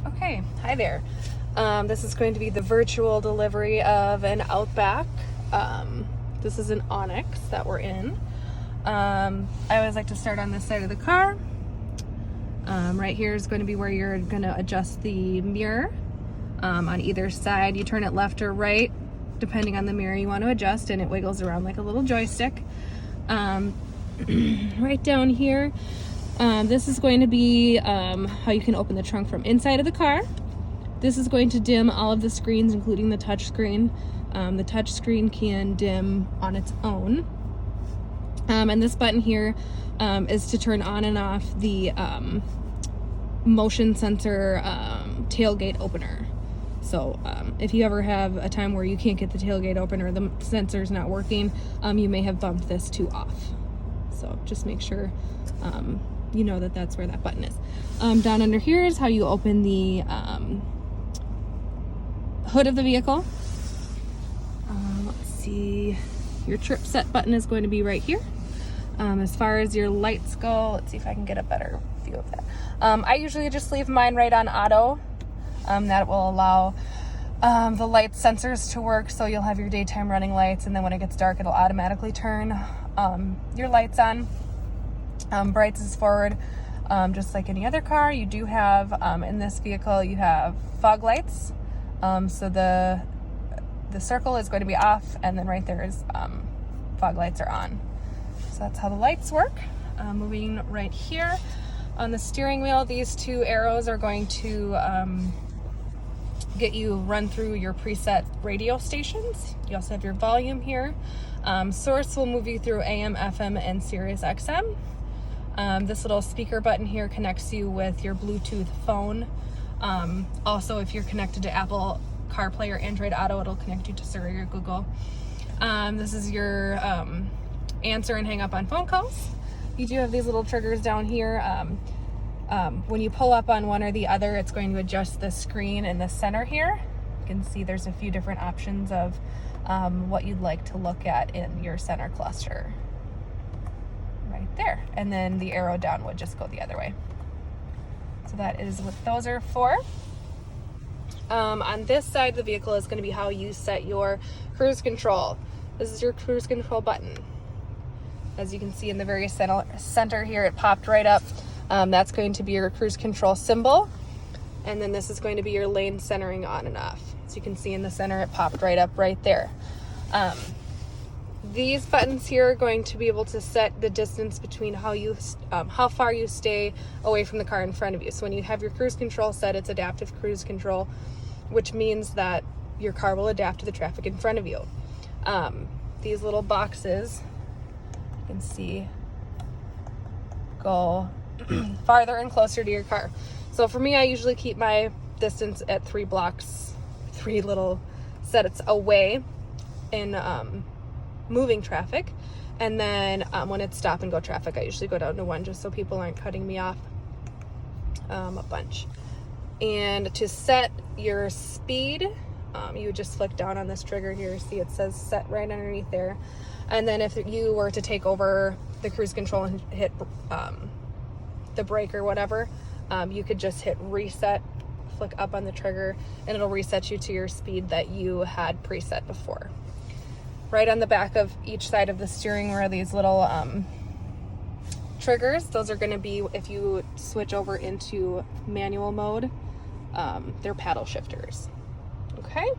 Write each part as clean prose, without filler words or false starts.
Okay, hi there. This is going to be the virtual delivery of an Outback. This is an Onyx that we're in. I always like to start on this side of the car. Right here is going to be where you're going to adjust the mirror. On either side, you turn it left or right, depending on the mirror you want to adjust, and it wiggles around like a little joystick. Right down here, this is going to be how you can open the trunk from inside of the car. This is going to dim all of the screens, including the touch screen. The touch screen can dim on its own. And this button here is to turn on and off the motion sensor tailgate opener. So if you ever have a time where you can't get the tailgate opener, the sensor's not working, you may have bumped this to off. So just make sure you know that that's where that button is. Down under here is how you open the hood of the vehicle. Let's see, your trip set button is going to be right here. As far as your lights go, let's see if I can get a better view of that. I usually just leave mine right on auto. That will allow the light sensors to work, so you'll have your daytime running lights, and then when it gets dark, it'll automatically turn your lights on. Brights is forward, just like any other car. You do have, in this vehicle, you have fog lights. So the circle is going to be off, and then right there is fog lights are on. So that's how the lights work. Moving right here on the steering wheel, these two arrows are going to get you run through your preset radio stations. You also have your volume here. Source will move you through AM, FM, and Sirius XM. This little speaker button here connects you with your Bluetooth phone. Also, if you're connected to Apple CarPlay or Android Auto, it'll connect you to Siri or Google. This is your answer and hang up on phone calls. You do have these little triggers down here. When you pull up on one or the other, it's going to adjust the screen in the center here. You can see there's a few different options of what you'd like to look at in your center cluster. Right there. And then the arrow down would just go the other way. So that is what those are for. On this side of the vehicle is going to be how you set your cruise control. This is your cruise control button. As you can see in the very center here, it popped right up. That's going to be your cruise control symbol. And then this is going to be your lane centering on and off. So you can see in the center, it popped right up right there. These buttons here are going to be able to set the distance between how far you stay away from the car in front of you. So when you have your cruise control set, it's adaptive cruise control, which means that your car will adapt to the traffic in front of you. These little boxes, you can see, go farther and closer to your car. So for me, I usually keep my distance at 3 blocks, 3 little sets away in moving traffic. And then when it's stop and go traffic, I usually go down to 1 just so people aren't cutting me off a bunch. And to set your speed, you would just flick down on this trigger here. See, it says set right underneath there. And then if you were to take over the cruise control and hit the brake or whatever, you could just hit reset, flick up on the trigger, and it'll reset you to your speed that you had preset before. Right on the back of each side of the steering wheel are these little triggers. Those are going to be, if you switch over into manual mode, they're paddle shifters. Okay.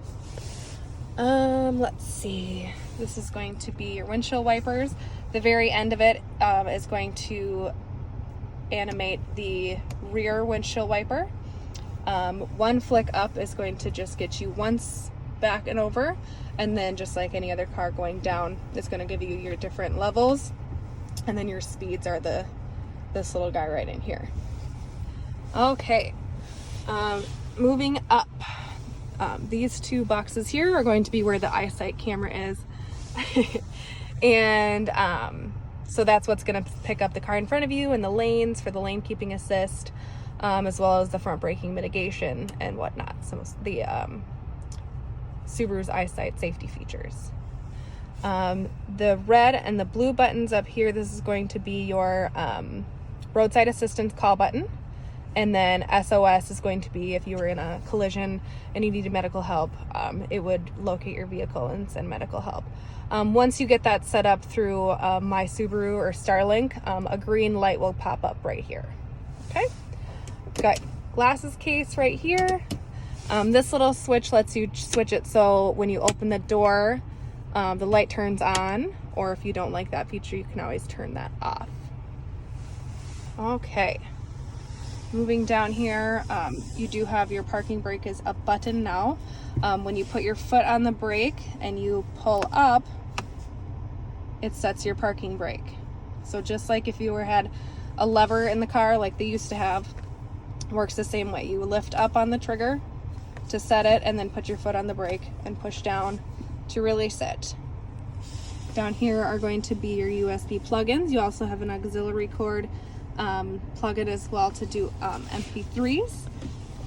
Let's see. This is going to be your windshield wipers. The very end of it is going to animate the rear windshield wiper. 1 flick up is going to just get you once back and over, and then just like any other car going down, it's going to give you your different levels, and then your speeds are this little guy right in here. Okay. Moving up, these 2 boxes here are going to be where the eyesight camera is. And so that's what's going to pick up the car in front of you and the lanes for the lane keeping assist, as well as the front braking mitigation and whatnot. Some of the Subaru's eyesight safety features. The red and the blue buttons up here, this is going to be your roadside assistance call button. And then SOS is going to be if you were in a collision and you needed medical help, it would locate your vehicle and send medical help. Once you get that set up through My Subaru or Starlink, a green light will pop up right here. Okay, got glasses case right here. This little switch lets you switch it so when you open the door, the light turns on, or if you don't like that feature, you can always turn that off. Okay, moving down here, you do have your parking brake is a button now. When you put your foot on the brake and you pull up, it sets your parking brake. So just like if you had a lever in the car like they used to have, works the same way. You lift up on the trigger to set it and then put your foot on the brake and push down to release it. Down here are going to be your USB plugins. You also have an auxiliary cord plug-in as well to do MP3s.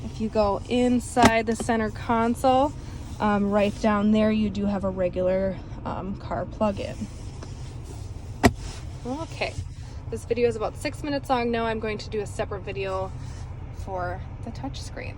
If you go inside the center console, right down there you do have a regular car plug-in. Okay, this video is about 6 minutes long now. I'm going to do a separate video for the touch screen.